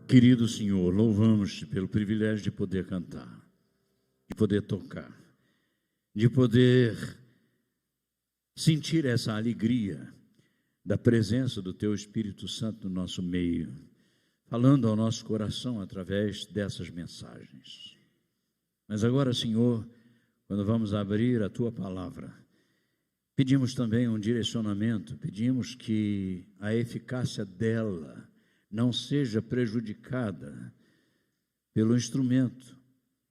Querido Senhor, louvamos-te pelo privilégio de poder cantar, de poder tocar, de poder sentir essa alegria da presença do Teu Espírito Santo no nosso meio, falando ao nosso coração através dessas mensagens. Mas agora, Senhor, quando vamos abrir a Tua palavra, pedimos também um direcionamento, pedimos que a eficácia dela não seja prejudicada pelo instrumento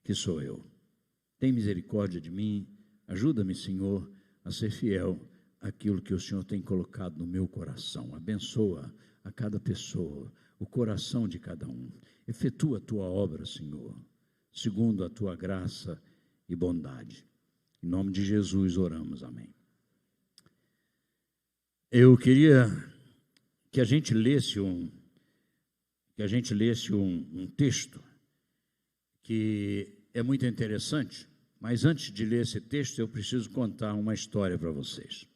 que sou eu. Tem misericórdia de mim, ajuda-me, Senhor, a ser fiel àquilo que o Senhor tem colocado no meu coração. Abençoa a cada pessoa, o coração de cada um. Efetua a Tua obra, Senhor, segundo a Tua graça e bondade. Em nome de Jesus oramos, amém. Eu queria que a gente lesse um texto que é muito interessante, mas antes de ler esse texto, eu preciso contar uma história para vocês.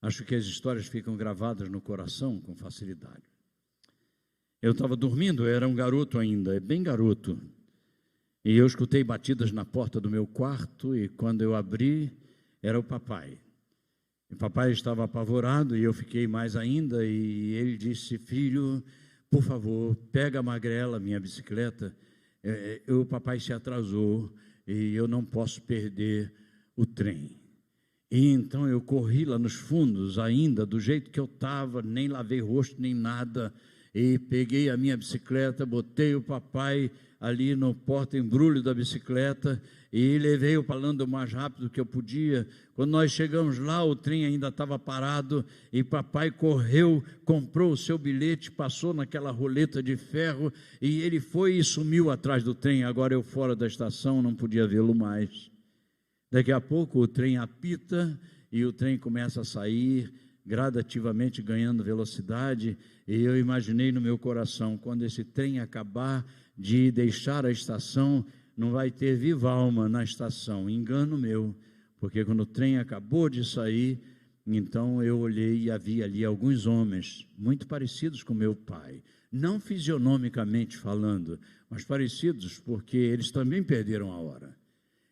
Acho que as histórias ficam gravadas no coração com facilidade. Eu estava dormindo, eu era um garoto ainda, bem garoto, e eu escutei batidas na porta do meu quarto, e quando eu abri, era o papai. O papai estava apavorado, e eu fiquei mais ainda, e ele disse: filho, por favor, pega a magrela, minha bicicleta, o papai se atrasou e eu não posso perder o trem. E então eu corri lá nos fundos ainda, do jeito que eu estava, nem lavei rosto, nem nada, e peguei a minha bicicleta, botei o papai ali no porta-embrulho da bicicleta e levei-o falando o mais rápido que eu podia. Quando nós chegamos lá, o trem ainda estava parado e papai correu, comprou o seu bilhete, passou naquela roleta de ferro e ele foi e sumiu atrás do trem. Agora eu fora da estação, não podia vê-lo mais. Daqui a pouco o trem apita e o trem começa a sair, gradativamente ganhando velocidade, e eu imaginei no meu coração, quando esse trem acabar de deixar a estação, não vai ter viva alma na estação. Engano meu, porque quando o trem acabou de sair, então eu olhei e havia ali alguns homens muito parecidos com meu pai, não fisionomicamente falando, mas parecidos porque eles também perderam a hora,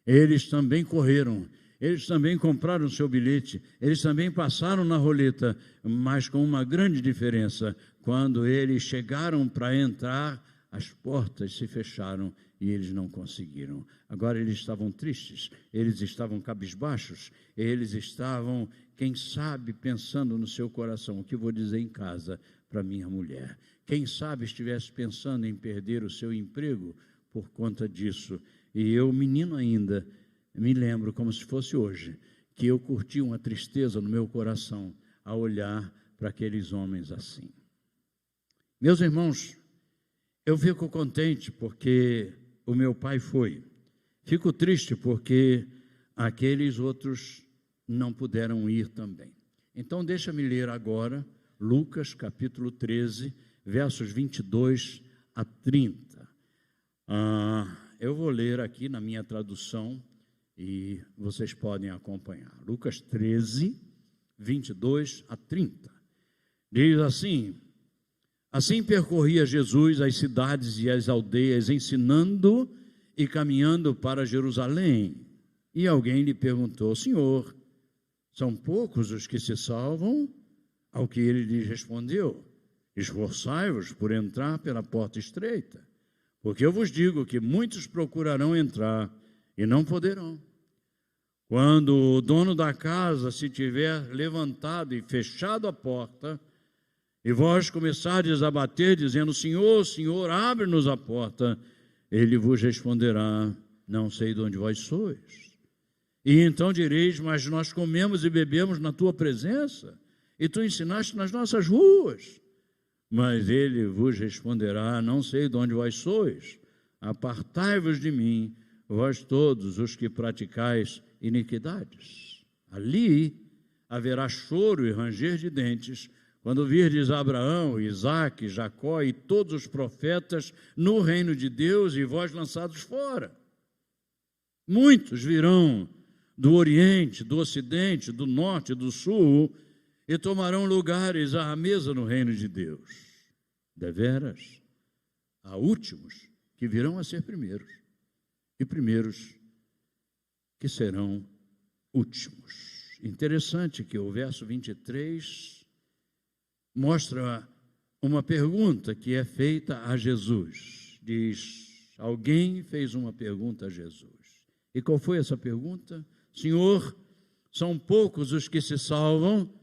eles também correram, eles também compraram o seu bilhete, eles também passaram na roleta, mas com uma grande diferença: quando eles chegaram para entrar, as portas se fecharam e eles não conseguiram. Agora eles estavam tristes, eles estavam cabisbaixos, eles estavam, quem sabe, pensando no seu coração: o que vou dizer em casa para minha mulher? Quem sabe estivesse pensando em perder o seu emprego por conta disso. E eu, menino ainda, me lembro como se fosse hoje, que eu curti uma tristeza no meu coração ao olhar para aqueles homens assim. Meus irmãos, eu fico contente porque o meu pai foi. Fico triste porque aqueles outros não puderam ir também. Então, deixa-me ler agora Lucas, capítulo 13, versos 22 a 30. Eu vou ler aqui na minha tradução e vocês podem acompanhar. Lucas 13, 22 a 30. Diz assim: assim percorria Jesus as cidades e as aldeias, ensinando e caminhando para Jerusalém. E alguém lhe perguntou: Senhor, são poucos os que se salvam? Ao que ele lhes respondeu: esforçai-vos por entrar pela porta estreita, porque eu vos digo que muitos procurarão entrar e não poderão. Quando o dono da casa se tiver levantado e fechado a porta, e vós começardes a bater, dizendo: Senhor, Senhor, abre-nos a porta, ele vos responderá: não sei de onde vós sois. E então direis: mas nós comemos e bebemos na tua presença, e tu ensinaste nas nossas ruas. Mas ele vos responderá: não sei de onde vós sois, apartai-vos de mim, vós todos os que praticais iniquidades. Ali haverá choro e ranger de dentes, quando virdes Abraão, Isaque, Jacó e todos os profetas no reino de Deus, e vós lançados fora. Muitos virão do Oriente, do Ocidente, do Norte, do Sul, e tomarão lugares à mesa no reino de Deus. Deveras, há últimos que virão a ser primeiros, e primeiros que serão últimos. Interessante que o verso 23 mostra uma pergunta que é feita a Jesus. Diz, alguém fez uma pergunta a Jesus. E qual foi essa pergunta? Senhor, são poucos os que se salvam?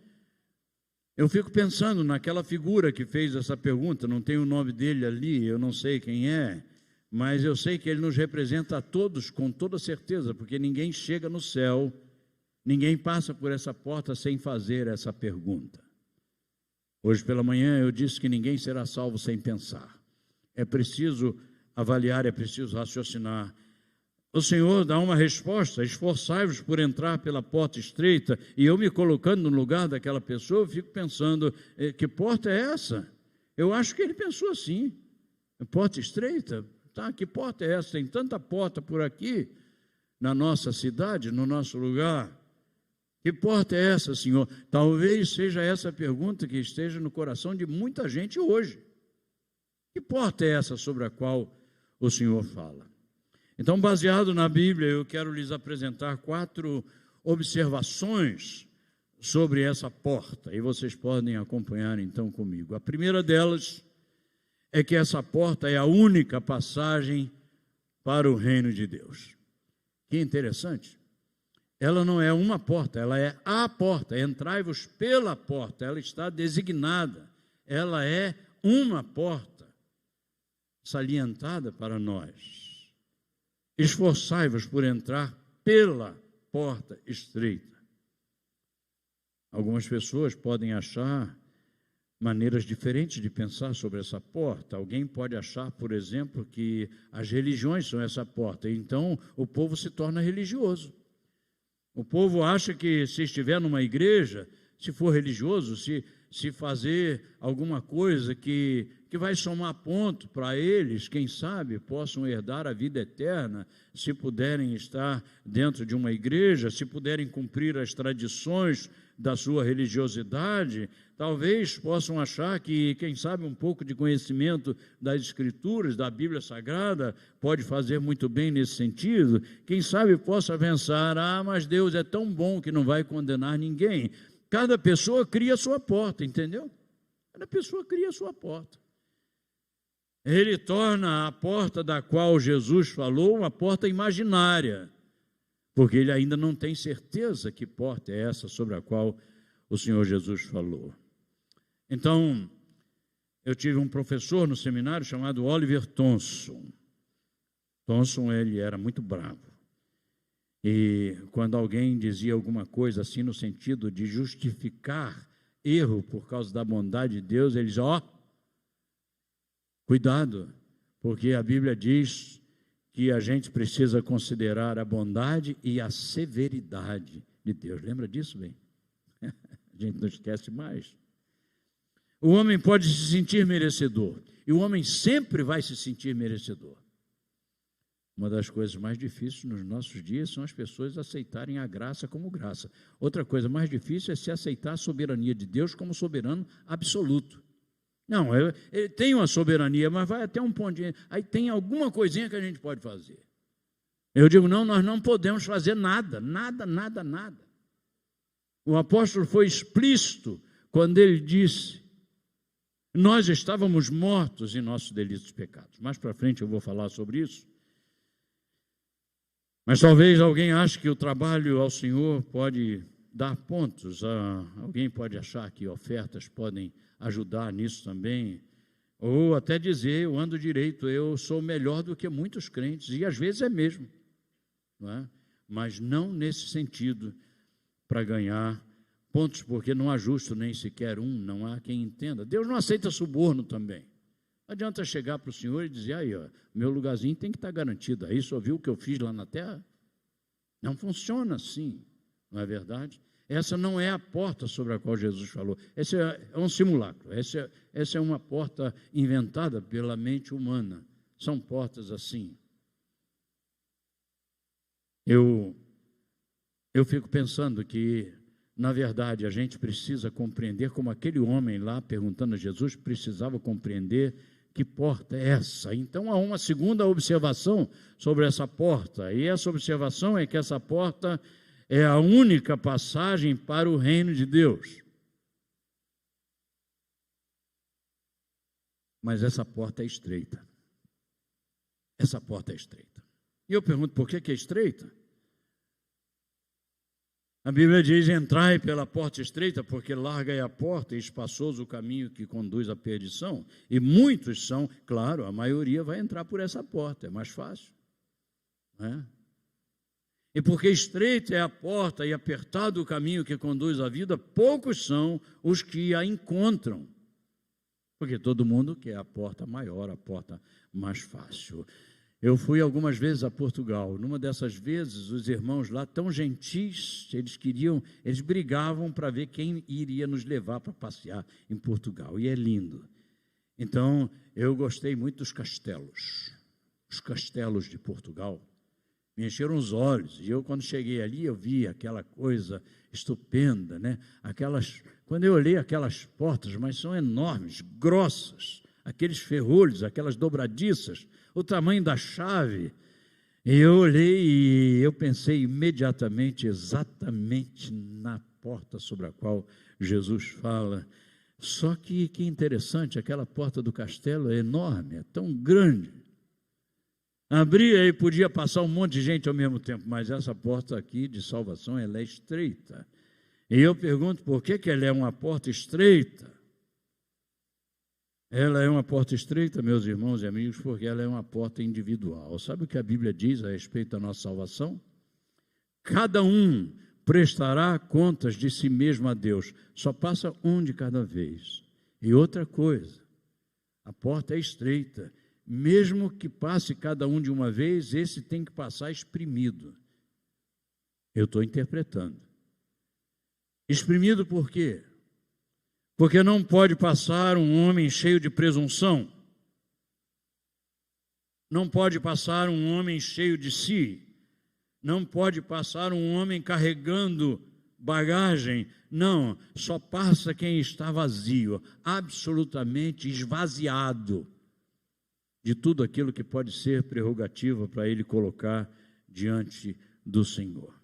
Eu fico pensando naquela figura que fez essa pergunta, não tem o nome dele ali, eu não sei quem é, mas eu sei que ele nos representa a todos com toda certeza, porque ninguém chega no céu, ninguém passa por essa porta sem fazer essa pergunta. Hoje pela manhã eu disse que ninguém será salvo sem pensar. É preciso avaliar, é preciso raciocinar. O Senhor dá uma resposta, esforçai-vos por entrar pela porta estreita, e eu me colocando no lugar daquela pessoa, eu fico pensando, que porta é essa? Eu acho que ele pensou assim, porta estreita? Tá, que porta é essa? Tem tanta porta por aqui, na nossa cidade, no nosso lugar. Que porta é essa, Senhor? Talvez seja essa a pergunta que esteja no coração de muita gente hoje. Que porta é essa sobre a qual o Senhor fala? Então, baseado na Bíblia, eu quero lhes apresentar 4 observações sobre essa porta, e vocês podem acompanhar então comigo. A primeira delas é que essa porta é a única passagem para o reino de Deus. Que interessante. Ela não é uma porta, ela é a porta. Entrai-vos pela porta, ela está designada. Ela é uma porta salientada para nós. Esforçai-vos por entrar pela porta estreita. Algumas pessoas podem achar maneiras diferentes de pensar sobre essa porta. Alguém pode achar, por exemplo, que as religiões são essa porta, então o povo se torna religioso. O povo acha que se estiver numa igreja, se for religioso, se fazer alguma coisa que vai somar ponto para eles, quem sabe possam herdar a vida eterna, se puderem estar dentro de uma igreja, se puderem cumprir as tradições da sua religiosidade, talvez possam achar que, quem sabe, um pouco de conhecimento das Escrituras, da Bíblia Sagrada, pode fazer muito bem nesse sentido. Quem sabe possa pensar, mas Deus é tão bom que não vai condenar ninguém. Cada pessoa cria a sua porta, entendeu? Cada pessoa cria a sua porta. Ele torna a porta da qual Jesus falou uma porta imaginária, porque ele ainda não tem certeza que porta é essa sobre a qual o Senhor Jesus falou. Então, eu tive um professor no seminário chamado Oliver Thompson. Thompson, ele era muito bravo. E quando alguém dizia alguma coisa assim no sentido de justificar erro por causa da bondade de Deus, ele dizia, cuidado, porque a Bíblia diz que a gente precisa considerar a bondade e a severidade de Deus. Lembra disso, bem? A gente não esquece mais. O homem pode se sentir merecedor, e o homem sempre vai se sentir merecedor. Uma das coisas mais difíceis nos nossos dias são as pessoas aceitarem a graça como graça. Outra coisa mais difícil é se aceitar a soberania de Deus como soberano absoluto. Não, ele tem uma soberania, mas vai até um ponto. Aí tem alguma coisinha que a gente pode fazer. Eu digo, não, nós não podemos fazer nada. O apóstolo foi explícito quando ele disse, nós estávamos mortos em nossos delitos e pecados. Mais para frente eu vou falar sobre isso. Mas talvez alguém ache que o trabalho ao Senhor pode dar pontos. Alguém pode achar que ofertas podem ajudar nisso também, ou até dizer, eu ando direito, eu sou melhor do que muitos crentes, e às vezes é mesmo, não é? Mas não nesse sentido, para ganhar pontos, porque não há justo nem sequer um, não há quem entenda. Deus não aceita suborno também. Não adianta chegar para o Senhor e dizer, aí, meu lugarzinho tem que estar garantido, aí só viu o que eu fiz lá na terra? Não funciona assim, não é verdade? Essa não é a porta sobre a qual Jesus falou. Esse é um simulacro. Essa é uma porta inventada pela mente humana. São portas assim. Eu fico pensando que, na verdade, a gente precisa compreender como aquele homem lá, perguntando a Jesus, precisava compreender que porta é essa? Então há uma segunda observação sobre essa porta, e essa observação é que essa porta é a única passagem para o reino de Deus. Mas essa porta é estreita. Essa porta é estreita. E eu pergunto, por que é estreita? A Bíblia diz, entrai pela porta estreita, porque larga é a porta e espaçoso o caminho que conduz à perdição. E muitos são, claro, a maioria vai entrar por essa porta, é mais fácil. Não é? E porque estreita é a porta e apertado o caminho que conduz à vida, poucos são os que a encontram. Porque todo mundo quer a porta maior, a porta mais fácil. Eu fui algumas vezes a Portugal. Numa dessas vezes, os irmãos lá, tão gentis, eles brigavam para ver quem iria nos levar para passear em Portugal. E é lindo. Então, eu gostei muito dos castelos. Os castelos de Portugal me encheram os olhos. E eu, quando cheguei ali, eu vi aquela coisa estupenda, né? Quando eu olhei aquelas portas, mas são enormes, grossas, aqueles ferrolhos, aquelas dobradiças, o tamanho da chave. E eu olhei e eu pensei imediatamente, exatamente na porta sobre a qual Jesus fala. Só que interessante, aquela porta do castelo é enorme, é tão grande. Abria e podia passar um monte de gente ao mesmo tempo, mas essa porta aqui de salvação, ela é estreita. E eu pergunto, por que ela é uma porta estreita? Ela é uma porta estreita, meus irmãos e amigos, porque ela é uma porta individual. Sabe o que a Bíblia diz a respeito da nossa salvação? Cada um prestará contas de si mesmo a Deus. Só passa um de cada vez. E outra coisa, a porta é estreita. Mesmo que passe cada um de uma vez, esse tem que passar exprimido. Eu estou interpretando. Exprimido por quê? Porque não pode passar um homem cheio de presunção. Não pode passar um homem cheio de si. Não pode passar um homem carregando bagagem. Não, só passa quem está vazio, absolutamente esvaziado de tudo aquilo que pode ser prerrogativa para ele colocar diante do Senhor.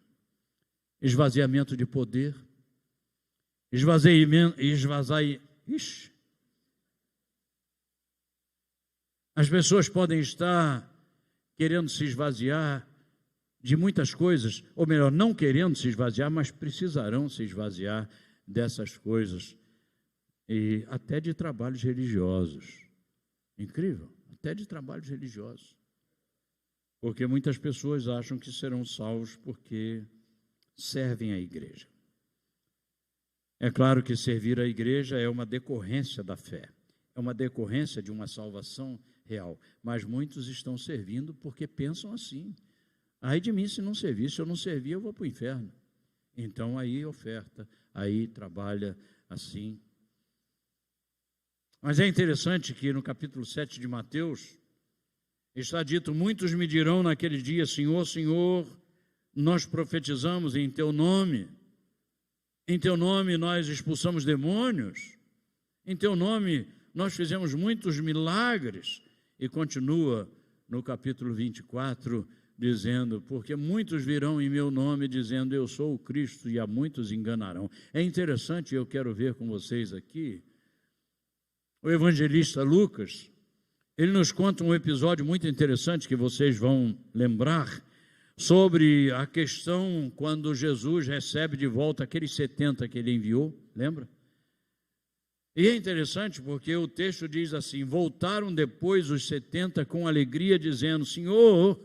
Esvaziamento de poder, As pessoas podem estar querendo se esvaziar de muitas coisas, ou melhor, não querendo se esvaziar, mas precisarão se esvaziar dessas coisas, e até de trabalhos religiosos. Incrível, até de trabalhos religiosos. Porque muitas pessoas acham que serão salvos porque servem à igreja. É claro que servir à igreja é uma decorrência da fé, é uma decorrência de uma salvação real, mas muitos estão servindo porque pensam assim: ai de mim se não servir, se eu não servir eu vou para o inferno. Então aí oferta, aí trabalha assim. Mas é interessante que no capítulo 7 de Mateus está dito: muitos me dirão naquele dia, Senhor, Senhor, nós profetizamos em teu nome, em teu nome nós expulsamos demônios, em teu nome nós fizemos muitos milagres. E continua no capítulo 24, dizendo: porque muitos virão em meu nome, dizendo, eu sou o Cristo, e a muitos enganarão. É interessante, eu quero ver com vocês aqui, o evangelista Lucas, ele nos conta um episódio muito interessante que vocês vão lembrar, sobre a questão quando Jesus recebe de volta aqueles 70 que ele enviou, lembra? E é interessante porque o texto diz assim: voltaram depois os 70 com alegria, dizendo, Senhor,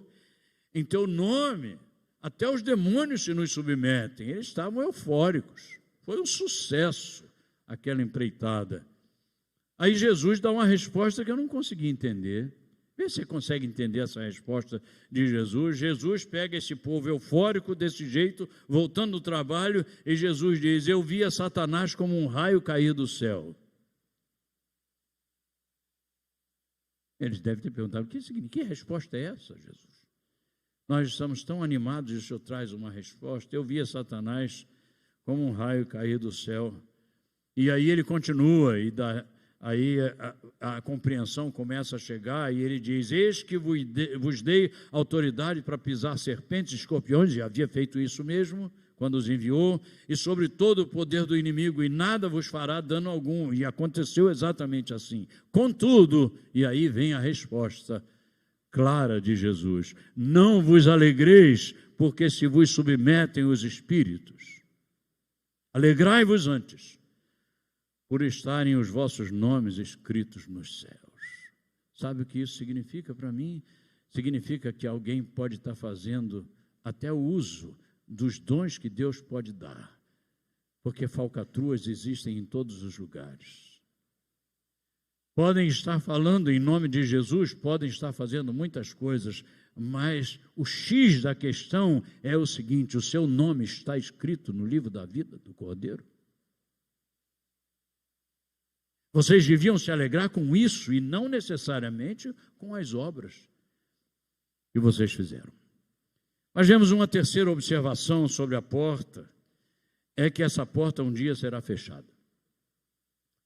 em teu nome, até os demônios se nos submetem. Eles estavam eufóricos, foi um sucesso aquela empreitada. Aí Jesus dá uma resposta que eu não consegui entender. Vê se você consegue entender essa resposta de Jesus. Jesus pega esse povo eufórico desse jeito, voltando do trabalho, e Jesus diz: eu via Satanás como um raio cair do céu. Eles devem ter perguntado: o que significa? Que resposta é essa, Jesus? Nós estamos tão animados e o Senhor traz uma resposta. Eu via Satanás como um raio cair do céu. E aí ele continua e dá aí a compreensão começa a chegar, e ele diz: eis que vos dei autoridade para pisar serpentes e escorpiões, e havia feito isso mesmo quando os enviou, e sobre todo o poder do inimigo, e nada vos fará dano algum. E aconteceu exatamente assim. Contudo, e aí vem a resposta clara de Jesus: não vos alegreis, porque se vos submetem os espíritos. Alegrai-vos antes, por estarem os vossos nomes escritos nos céus. Sabe o que isso significa para mim? Significa que alguém pode estar fazendo até o uso dos dons que Deus pode dar, porque falcatruas existem em todos os lugares. Podem estar falando em nome de Jesus, podem estar fazendo muitas coisas, mas o X da questão é o seguinte: o seu nome está escrito no livro da vida do Cordeiro. Vocês deviam se alegrar com isso e não necessariamente com as obras que vocês fizeram. Mas vemos uma terceira observação sobre a porta, é que essa porta um dia será fechada.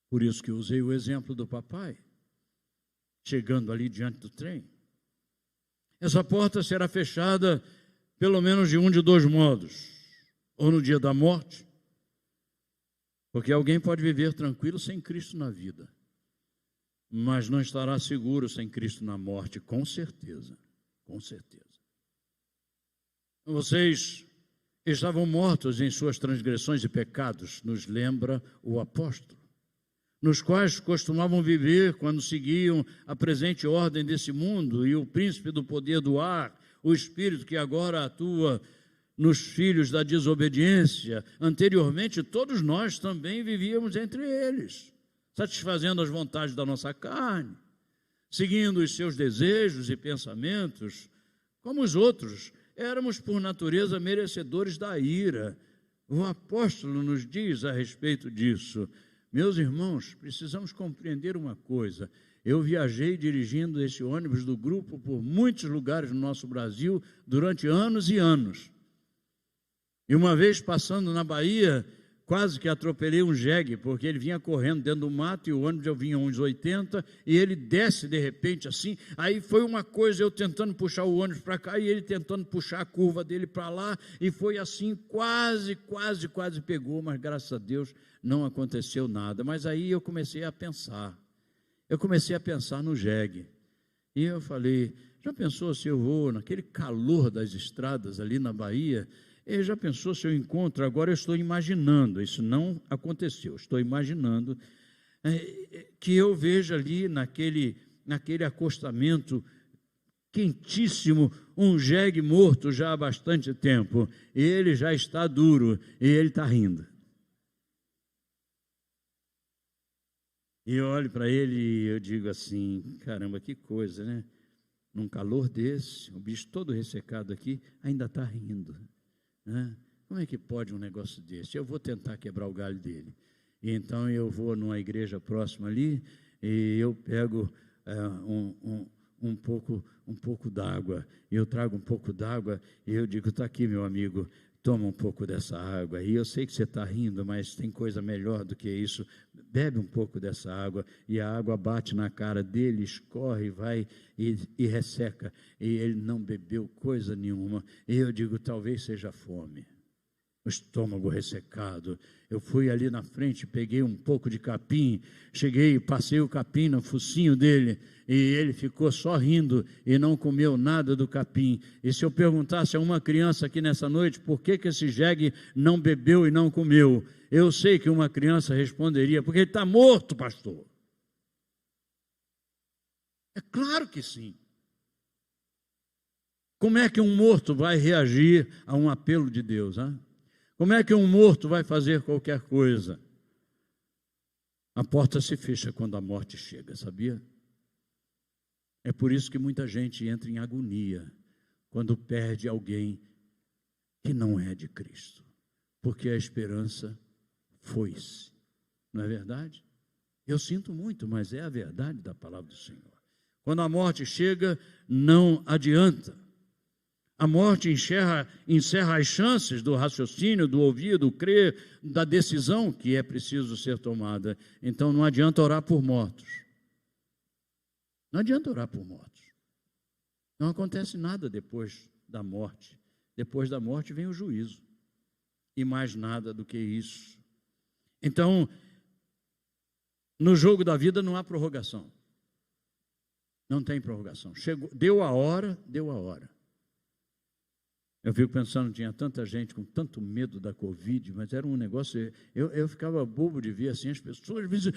Por isso que eu usei o exemplo do papai, chegando ali diante do trem. Essa porta será fechada pelo menos de um de dois modos: ou no dia da morte, porque alguém pode viver tranquilo sem Cristo na vida, mas não estará seguro sem Cristo na morte, com certeza, com certeza. Vocês estavam mortos em suas transgressões e pecados, nos lembra o apóstolo, nos quais costumavam viver quando seguiam a presente ordem desse mundo e o príncipe do poder do ar, o espírito que agora atua nos filhos da desobediência. Anteriormente, todos nós também vivíamos entre eles, satisfazendo as vontades da nossa carne, seguindo os seus desejos e pensamentos, como os outros. Éramos, por natureza, merecedores da ira. O apóstolo nos diz a respeito disso. Meus irmãos, precisamos compreender uma coisa. Eu viajei dirigindo esse ônibus do grupo por muitos lugares no nosso Brasil durante anos e anos. E uma vez passando na Bahia, quase que atropelei um jegue, porque ele vinha correndo dentro do mato e o ônibus eu vinha uns 80, e ele desce de repente assim. Aí foi uma coisa, eu tentando puxar o ônibus para cá e ele tentando puxar a curva dele para lá, e foi assim, quase pegou, mas graças a Deus não aconteceu nada. Mas aí eu comecei a pensar no jegue, e eu falei: já pensou se eu vou naquele calor das estradas ali na Bahia? E já pensou se eu encontro, agora eu estou imaginando, isso não aconteceu, estou imaginando que eu veja ali naquele acostamento quentíssimo um jegue morto já há bastante tempo, e ele já está duro, e ele está rindo. E eu olho para ele e eu digo assim: caramba, que coisa, né? Num calor desse, o bicho todo ressecado aqui, ainda está rindo. Como é que pode um negócio desse? Eu vou tentar quebrar o galho dele. E então eu vou numa igreja próxima ali e eu pego um pouco d'água. Eu trago um pouco d'água e eu digo: está aqui, meu amigo, toma um pouco dessa água. E eu sei que você está rindo, mas tem coisa melhor do que isso. Bebe um pouco dessa água. E a água bate na cara dele, escorre, vai e resseca. E ele não bebeu coisa nenhuma. E eu digo: talvez seja fome, o estômago ressecado. Eu fui ali na frente, peguei um pouco de capim, cheguei, passei o capim no focinho dele, e ele ficou só rindo e não comeu nada do capim. E se eu perguntasse a uma criança aqui nessa noite por que esse jegue não bebeu e não comeu, eu sei que uma criança responderia: porque ele está morto, pastor. É claro que sim. Como é que um morto vai reagir a um apelo de Deus, hein? Como é que um morto vai fazer qualquer coisa? A porta se fecha quando a morte chega, sabia? É por isso que muita gente entra em agonia quando perde alguém que não é de Cristo, porque a esperança foi-se. Não é verdade? Eu sinto muito, mas é a verdade da palavra do Senhor. Quando a morte chega, não adianta. A morte encerra as chances do raciocínio, do ouvir, do crer, da decisão que é preciso ser tomada. Então não adianta orar por mortos. Não adianta orar por mortos. Não acontece nada depois da morte. Depois da morte vem o juízo. E mais nada do que isso. Então, no jogo da vida não há prorrogação. Não tem prorrogação. Chegou, deu a hora, deu a hora. Eu fico pensando, tinha tanta gente com tanto medo da Covid, mas era um negócio, eu ficava bobo de ver assim, as pessoas, às vezes,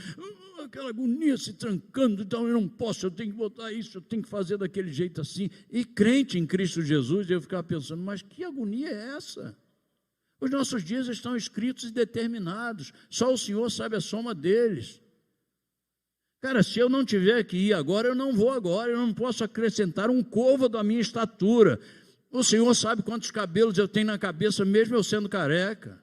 aquela agonia se trancando, então eu não posso, eu tenho que botar isso, eu tenho que fazer daquele jeito assim, e crente em Cristo Jesus, eu ficava pensando, mas que agonia é essa? Os nossos dias estão escritos e determinados, só o Senhor sabe a soma deles. Cara, se eu não tiver que ir agora, eu não vou agora, eu não posso acrescentar um côvado à minha estatura. O Senhor sabe quantos cabelos eu tenho na cabeça, mesmo eu sendo careca.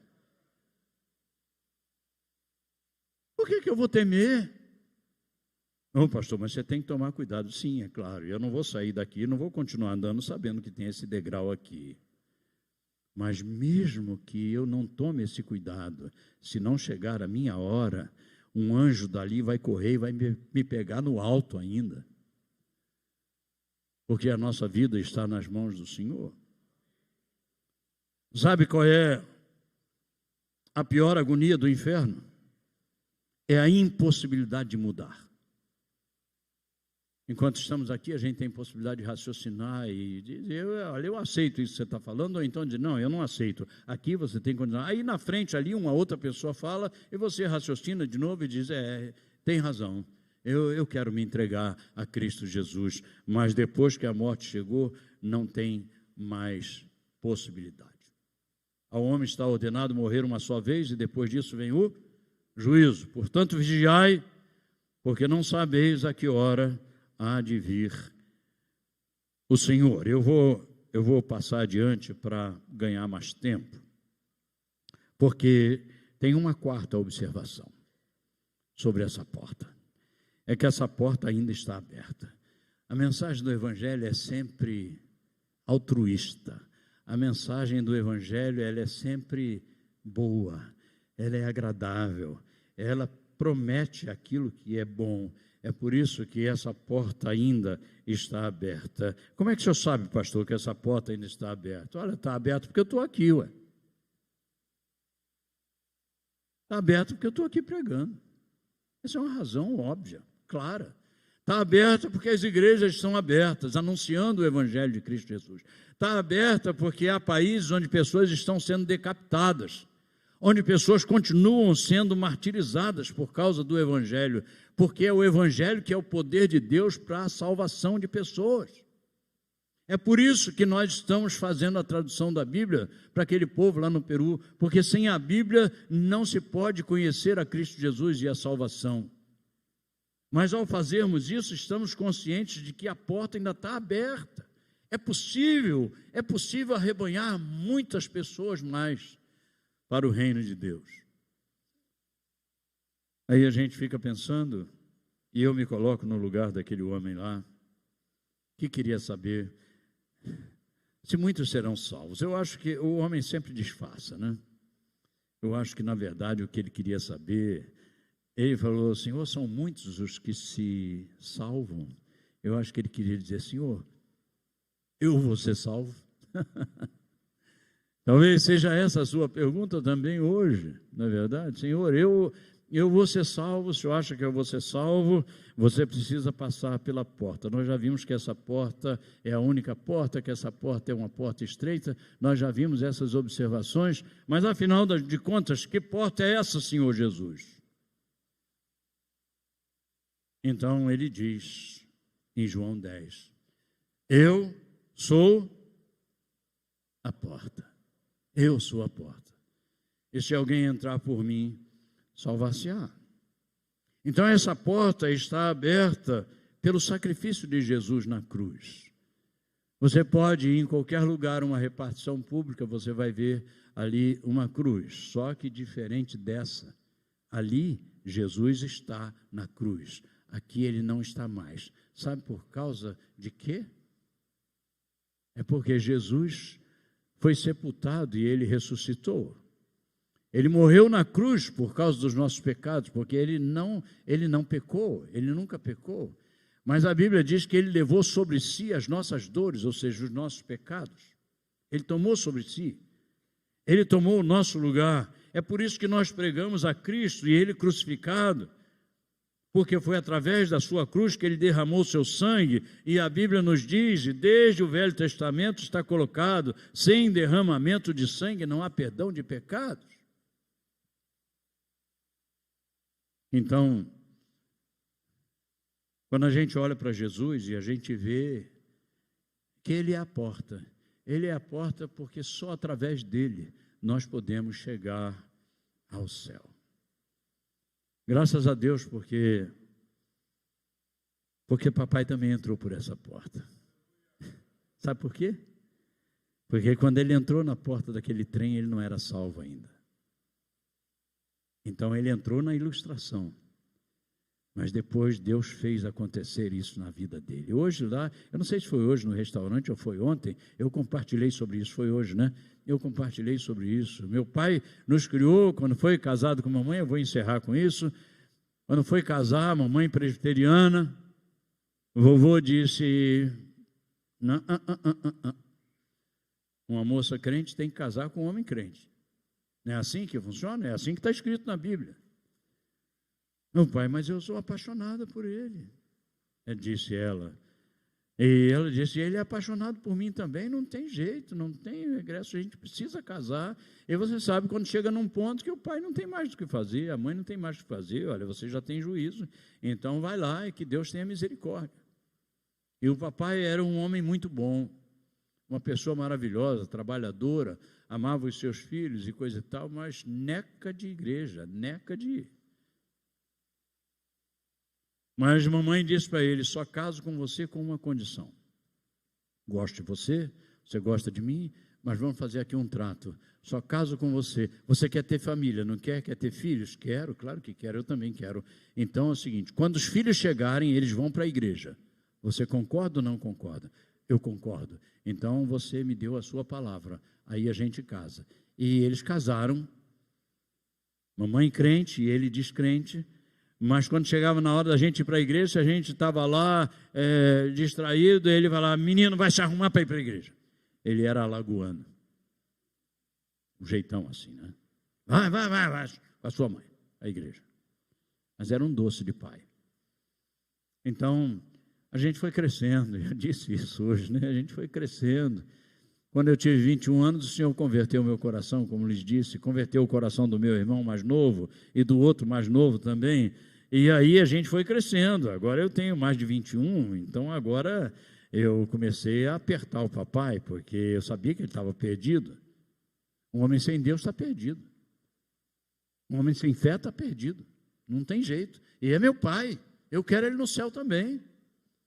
Por que eu vou temer? Não, pastor, mas você tem que tomar cuidado. Sim, é claro, eu não vou sair daqui, não vou continuar andando sabendo que tem esse degrau aqui. Mas mesmo que eu não tome esse cuidado, se não chegar a minha hora, um anjo dali vai correr e vai me pegar no alto ainda. Porque a nossa vida está nas mãos do Senhor. Sabe qual é a pior agonia do inferno? É a impossibilidade de mudar. Enquanto estamos aqui, a gente tem possibilidade de raciocinar e dizer, olha, eu aceito isso que você está falando, ou então dizer, não, eu não aceito. Aqui você tem que continuar. Aí na frente ali, uma outra pessoa fala, e você raciocina de novo e diz, tem razão. Eu quero me entregar a Cristo Jesus, mas depois que a morte chegou, não tem mais possibilidade. Ao homem está ordenado morrer uma só vez, e depois disso vem o juízo. Portanto, vigiai, porque não sabeis a que hora há de vir o Senhor. Eu vou passar adiante para ganhar mais tempo, porque tem uma quarta observação sobre essa porta. É que essa porta ainda está aberta. A mensagem do Evangelho é sempre altruísta. A mensagem do Evangelho ela é sempre boa, ela é agradável, ela promete aquilo que é bom. É por isso que essa porta ainda está aberta. Como é que o senhor sabe, pastor, que essa porta ainda está aberta? Olha, está aberta porque eu estou aqui, ué. Está aberta porque eu estou aqui pregando. Essa é uma razão óbvia. Clara, está aberta porque as igrejas estão abertas, anunciando o Evangelho de Cristo Jesus. Está aberta porque há países onde pessoas estão sendo decapitadas, onde pessoas continuam sendo martirizadas por causa do Evangelho, porque é o Evangelho que é o poder de Deus para a salvação de pessoas. É por isso que nós estamos fazendo a tradução da Bíblia para aquele povo lá no Peru, porque sem a Bíblia não se pode conhecer a Cristo Jesus e a salvação. Mas ao fazermos isso, estamos conscientes de que a porta ainda está aberta. É possível arrebanhar muitas pessoas mais para o reino de Deus. Aí a gente fica pensando, e eu me coloco no lugar daquele homem lá, que queria saber se muitos serão salvos. Eu acho que o homem sempre disfarça, né? Eu acho que, na verdade, o que ele queria saber... Ele falou, Senhor, são muitos os que se salvam. Eu acho que ele queria dizer, Senhor, eu vou ser salvo? Talvez seja essa a sua pergunta também hoje, não é verdade? Senhor, eu vou ser salvo, o Senhor acha que eu vou ser salvo? Você precisa passar pela porta. Nós já vimos que essa porta é a única porta, que essa porta é uma porta estreita, nós já vimos essas observações, mas afinal de contas, que porta é essa, Senhor Jesus? Então ele diz em João 10, eu sou a porta, eu sou a porta, e se alguém entrar por mim, salvar-se-á. Então essa porta está aberta pelo sacrifício de Jesus na cruz. Você pode ir em qualquer lugar, uma repartição pública, você vai ver ali uma cruz, só que diferente dessa, ali Jesus está na cruz. Aqui ele não está mais. Sabe por causa de quê? É porque Jesus foi sepultado e ele ressuscitou. Ele morreu na cruz por causa dos nossos pecados, porque ele não pecou, ele nunca pecou. Mas a Bíblia diz que ele levou sobre si as nossas dores, ou seja, os nossos pecados. Ele tomou sobre si. Ele tomou o nosso lugar. É por isso que nós pregamos a Cristo e ele crucificado, porque foi através da sua cruz que ele derramou o seu sangue, e a Bíblia nos diz, e desde o Velho Testamento está colocado, sem derramamento de sangue não há perdão de pecados. Então, quando a gente olha para Jesus e a gente vê que ele é a porta porque só através dele nós podemos chegar ao céu. Graças a Deus, porque papai também entrou por essa porta. Sabe por quê? Porque quando ele entrou na porta daquele trem, ele não era salvo ainda. Então ele entrou na ilustração. Mas depois Deus fez acontecer isso na vida dele. Hoje lá, eu não sei se foi hoje no restaurante ou foi ontem, eu compartilhei sobre isso, foi hoje, né? Eu compartilhei sobre isso. Meu pai nos criou, quando foi casado com mamãe, eu vou encerrar com isso. Quando foi casar, mamãe presbiteriana, o vovô disse, não, uma moça crente tem que casar com um homem crente. Não é assim que funciona? É assim que está escrito na Bíblia. Meu pai, mas eu sou apaixonada por ele, disse ela. E ela disse, ele é apaixonado por mim também, não tem jeito, não tem regresso, a gente precisa casar. E você sabe, quando chega num ponto que o pai não tem mais o que fazer, a mãe não tem mais o que fazer, olha, você já tem juízo, então vai lá e que Deus tenha misericórdia. E o papai era um homem muito bom, uma pessoa maravilhosa, trabalhadora, amava os seus filhos e coisa e tal, mas neca de igreja, neca de... Mas mamãe disse para ele, só caso com você com uma condição. Gosto de você, você gosta de mim, mas vamos fazer aqui um trato. Só caso com você. Você quer ter família, não quer? Quer ter filhos? Quero, claro que quero, eu também quero. Então é o seguinte, quando os filhos chegarem, eles vão para a igreja. Você concorda ou não concorda? Eu concordo. Então você me deu a sua palavra. Aí a gente casa. E eles casaram. Mamãe crente e ele descrente. Mas quando chegava na hora da gente ir para a igreja, se a gente estava lá distraído, ele vai lá, menino, vai se arrumar para ir para a igreja. Ele era alagoano. Um jeitão assim, né? Vai, com a sua mãe, a igreja. Mas era um doce de pai. Então, a gente foi crescendo, eu disse isso hoje, né? A gente foi crescendo. Quando eu tive 21 anos, o Senhor converteu o meu coração, como lhes disse, converteu o coração do meu irmão mais novo e do outro mais novo também. E aí a gente foi crescendo. Agora eu tenho mais de 21, então agora eu comecei a apertar o papai, porque eu sabia que ele estava perdido. Um homem sem Deus está perdido. Um homem sem fé está perdido. Não tem jeito. E é meu pai. Eu quero ele no céu também.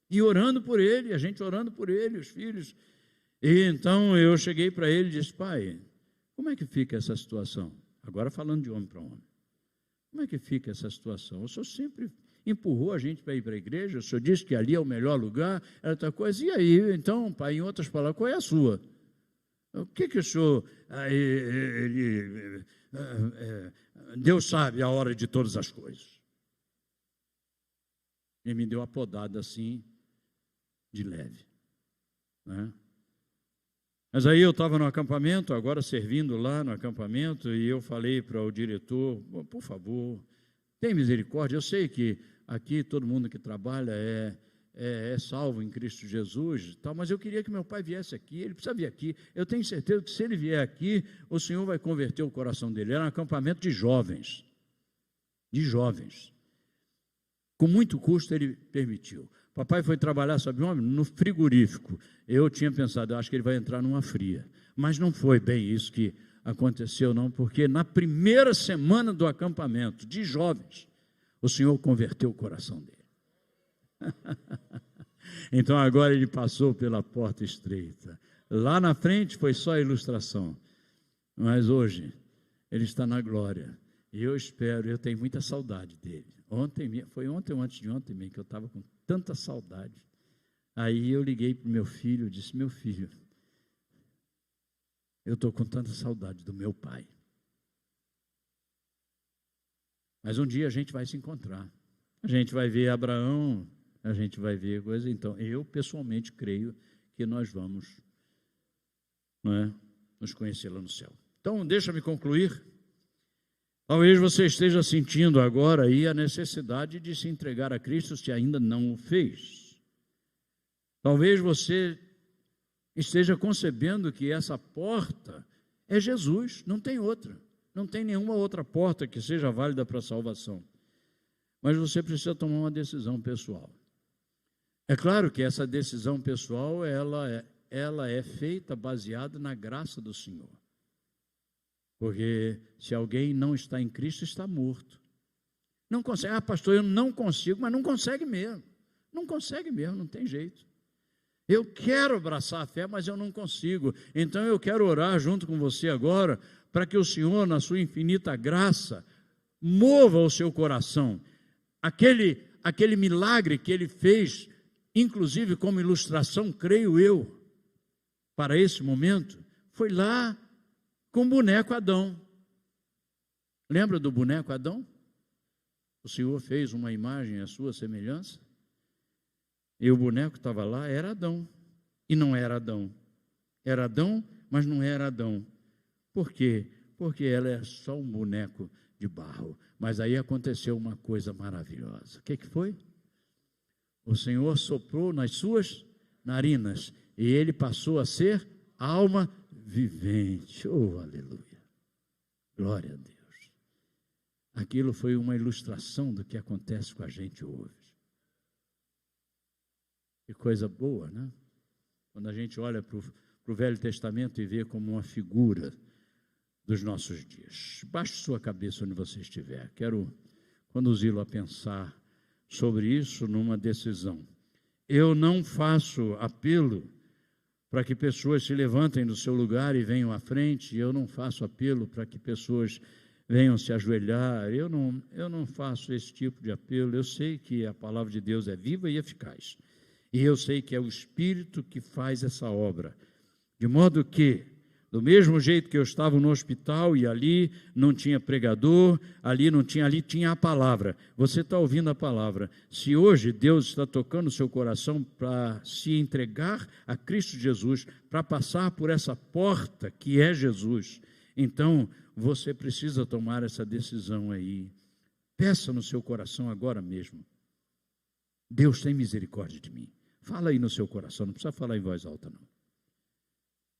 E orando por ele, a gente orando por ele, os filhos. E então eu cheguei para ele e disse, pai, como é que fica essa situação? Agora falando de homem para homem. Como é que fica essa situação? O senhor sempre empurrou a gente para ir para a igreja, o senhor disse que ali é o melhor lugar, era outra coisa. E aí, então, pai, em outras palavras, qual é a sua? O que o senhor... Deus sabe a hora de todas as coisas. Ele me deu a podada assim, de leve, né? Mas aí eu estava no acampamento, agora servindo lá no acampamento, e eu falei para o diretor, por favor, tem misericórdia, eu sei que aqui todo mundo que trabalha é salvo em Cristo Jesus, tal, mas eu queria que meu pai viesse aqui, ele precisa vir aqui, eu tenho certeza que se ele vier aqui, o Senhor vai converter o coração dele. Era um acampamento de jovens, com muito custo ele permitiu. Papai foi trabalhar, sabe onde? No frigorífico. Eu tinha pensado, eu acho que ele vai entrar numa fria. Mas não foi bem isso que aconteceu, não, porque na primeira semana do acampamento de jovens, o Senhor converteu o coração dele. Então agora ele passou pela porta estreita. Lá na frente foi só a ilustração. Mas hoje ele está na glória. E eu espero, eu tenho muita saudade dele. Foi ontem ou antes de ontem mesmo, que eu estava com tanta saudade. Aí eu liguei para o meu filho e disse, meu filho, eu estou com tanta saudade do meu pai. Mas um dia a gente vai se encontrar. A gente vai ver Abraão, a gente vai ver coisa. Então, eu pessoalmente creio que nós vamos, não é, nos conhecer lá no céu. Então, deixa-me concluir. Talvez você esteja sentindo agora aí a necessidade de se entregar a Cristo se ainda não o fez. Talvez você esteja concebendo que essa porta é Jesus, não tem outra. Não tem nenhuma outra porta que seja válida para a salvação. Mas você precisa tomar uma decisão pessoal. É claro que essa decisão pessoal, ela é feita baseada na graça do Senhor. Porque se alguém não está em Cristo, está morto. Não consegue, pastor, eu não consigo, mas não consegue mesmo. Não consegue mesmo, não tem jeito. Eu quero abraçar a fé, mas eu não consigo. Então eu quero orar junto com você agora, para que o Senhor, na sua infinita graça, mova o seu coração. Aquele milagre que Ele fez, inclusive como ilustração, creio eu, para esse momento, foi lá com o boneco Adão. Lembra do boneco Adão? O Senhor fez uma imagem à sua semelhança, e o boneco que estava lá era Adão, e não era Adão. Era Adão, mas não era Adão. Por quê? Porque ela é só um boneco de barro. Mas aí aconteceu uma coisa maravilhosa. O que foi? O Senhor soprou nas suas narinas e ele passou a ser alma vivente. Oh, aleluia! Glória a Deus. Aquilo foi uma ilustração do que acontece com a gente hoje. Que coisa boa, né? Quando a gente olha para o Velho Testamento e vê como uma figura dos nossos dias. Baixe sua cabeça onde você estiver. Quero conduzi-lo a pensar sobre isso numa decisão. Eu não faço apelo para que pessoas se levantem do seu lugar e venham à frente. Eu não faço apelo para que pessoas venham se ajoelhar. Eu não faço esse tipo de apelo. Eu sei que a palavra de Deus é viva e eficaz. E eu sei que é o Espírito que faz essa obra. De modo que, do mesmo jeito que eu estava no hospital e ali não tinha pregador, ali tinha a palavra. Você está ouvindo a palavra. Se hoje Deus está tocando o seu coração para se entregar a Cristo Jesus, para passar por essa porta que é Jesus, então você precisa tomar essa decisão aí. Peça no seu coração agora mesmo. Deus tem misericórdia de mim. Fala aí no seu coração, não precisa falar em voz alta não.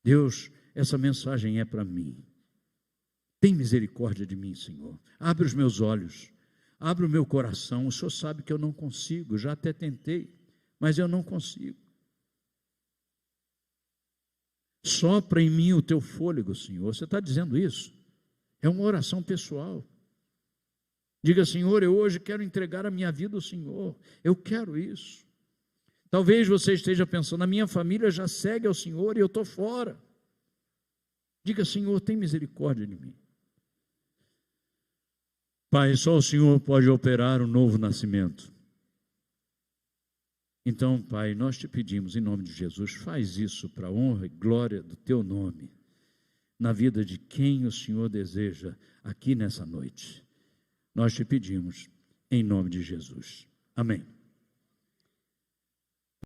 Deus, essa mensagem é para mim. Tem misericórdia de mim, Senhor. Abre os meus olhos, abre o meu coração. O Senhor sabe que eu não consigo, já até tentei, mas eu não consigo. Sopra em mim o teu fôlego, Senhor. Você está dizendo isso? É uma oração pessoal. Diga, Senhor, eu hoje quero entregar a minha vida ao Senhor. Eu quero isso. Talvez você esteja pensando, a minha família já segue ao Senhor e eu estou fora. Diga, Senhor, tem misericórdia de mim. Pai, só o Senhor pode operar um novo nascimento. Então, Pai, nós te pedimos, em nome de Jesus, faz isso para a honra e glória do teu nome, na vida de quem o Senhor deseja aqui nessa noite. Nós te pedimos, em nome de Jesus. Amém.